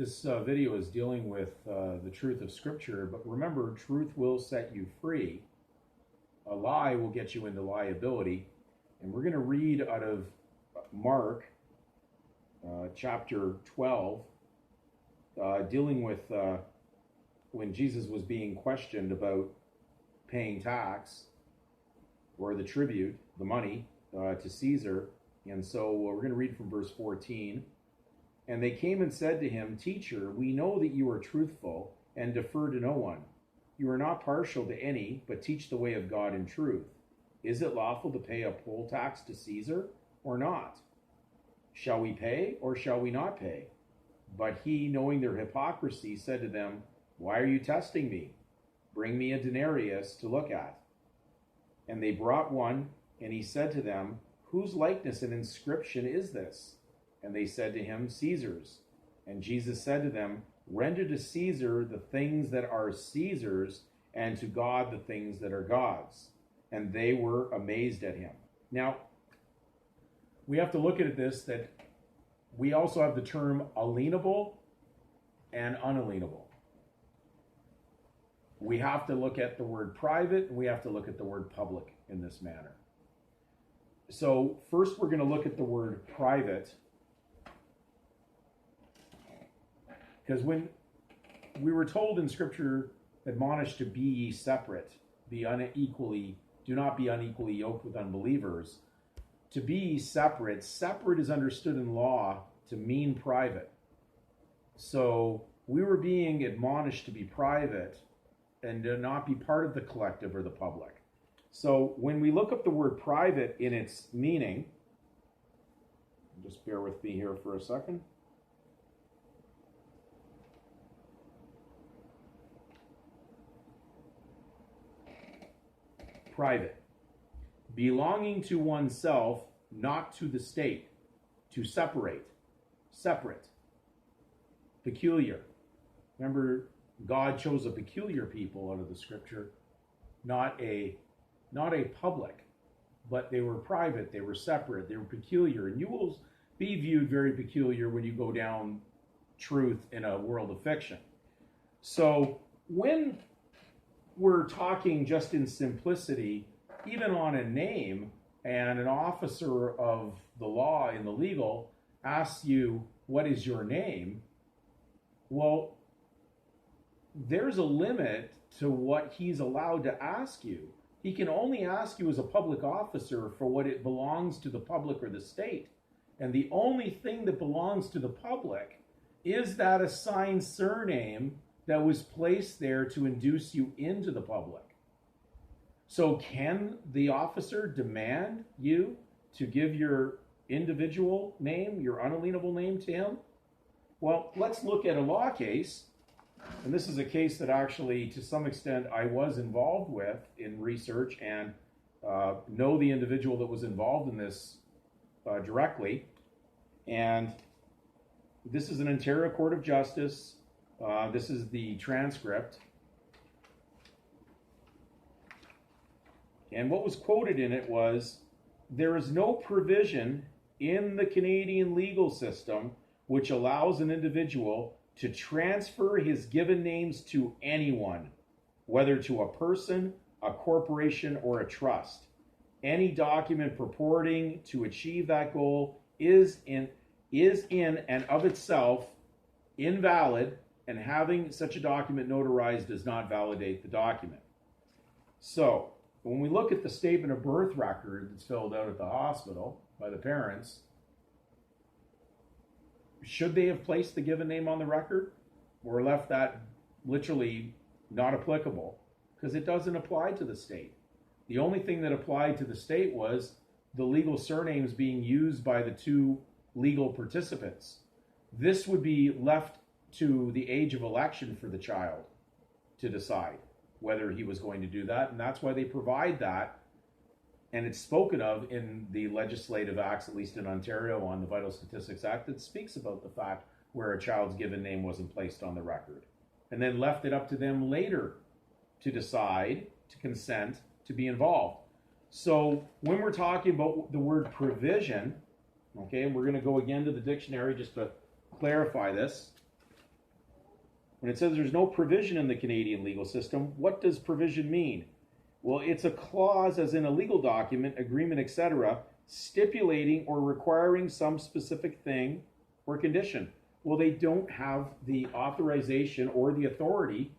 This video is dealing with the truth of Scripture, but remember, truth will set you free. A lie will get you into liability. And we're going to read out of Mark chapter 12, dealing with when Jesus was being questioned about paying tax or the tribute, the money, to Caesar. And so we're going to read from verse 14. And they came and said to him, "Teacher, we know that you are truthful and defer to no one. You are not partial to any, but teach the way of God in truth. Is it lawful to pay a poll tax to Caesar or not? Shall we pay or shall we not pay?" But he, knowing their hypocrisy, said to them, "Why are you testing me? Bring me a denarius to look at." And they brought one, and he said to them, "Whose likeness and inscription is this?" And they said to him, "Caesar's." And Jesus said to them, "Render to Caesar the things that are Caesar's, and to God the things that are God's." And they were amazed at him. Now, we have to look at this, that we also have the term alienable and unalienable. We have to look at the word private, and we have to look at the word public in this manner. So first we're going to look at the word private, because when we were told in Scripture, admonished to be ye separate, do not be unequally yoked with unbelievers. To be separate is understood in law to mean private. So we were being admonished to be private and to not be part of the collective or the public. So when we look up the word private in its meaning, just bear with me here for a second. Private. Belonging to oneself, not to the state. To separate. Separate. Peculiar. Remember, God chose a peculiar people out of the Scripture, not a public, but they were private, they were separate, they were peculiar. And you will be viewed very peculiar when you go down truth in a world of fiction. So when we're talking just in simplicity, even on a name, and an officer of the law in the legal asks you, "What is your name?" Well, there's a limit to what he's allowed to ask you. He can only ask you as a public officer for what it belongs to the public or the state. And the only thing that belongs to the public is that assigned surname that was placed there to induce you into the public. So can the officer demand you to give your individual name, your unalienable name, to him? Well, let's look at a law case. And this is a case that actually, to some extent, I was involved with in research and know the individual that was involved in this directly. And this is an Ontario Court of Justice. This is the transcript. And what was quoted in it was, "There is no provision in the Canadian legal system which allows an individual to transfer his given names to anyone, whether to a person, a corporation, or a trust. Any document purporting to achieve that goal is in and of itself invalid, and having such a document notarized does not validate the document." So, when we look at the statement of birth record that's filled out at the hospital by the parents, should they have placed the given name on the record or left that literally not applicable? Because it doesn't apply to the state. The only thing that applied to the state was the legal surnames being used by the two legal participants. This would be left to the age of election for the child to decide whether he was going to do that. And that's why they provide that. And it's spoken of in the legislative acts, at least in Ontario, on the Vital Statistics Act, that speaks about the fact where a child's given name wasn't placed on the record. And then left it up to them later to decide, to consent, to be involved. So when we're talking about the word provision, okay, we're going to go again to the dictionary just to clarify this. When it says there's no provision in the Canadian legal system, what does provision mean? Well, it's a clause, as in a legal document, agreement, etc., stipulating or requiring some specific thing or condition. Well, they don't have the authorization or the authority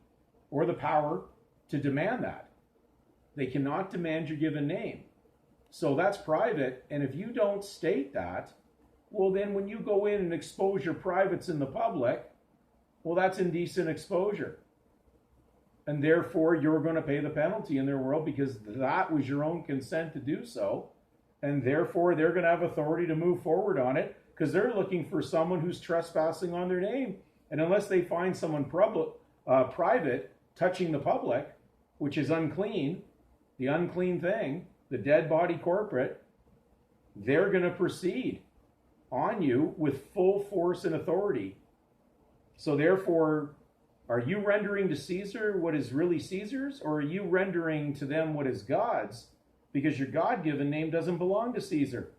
or the power to demand that. They cannot demand your given name. So that's private, and if you don't state that, well, then when you go in and expose your privates in the public, well, that's indecent exposure. And therefore, you're going to pay the penalty in their world because that was your own consent to do so. And therefore, they're going to have authority to move forward on it because they're looking for someone who's trespassing on their name. And unless they find someone private touching the public, which is unclean, the unclean thing, the dead body corporate, they're going to proceed on you with full force and authority. So therefore, are you rendering to Caesar what is really Caesar's, or are you rendering to them what is God's? Because your God-given name doesn't belong to Caesar.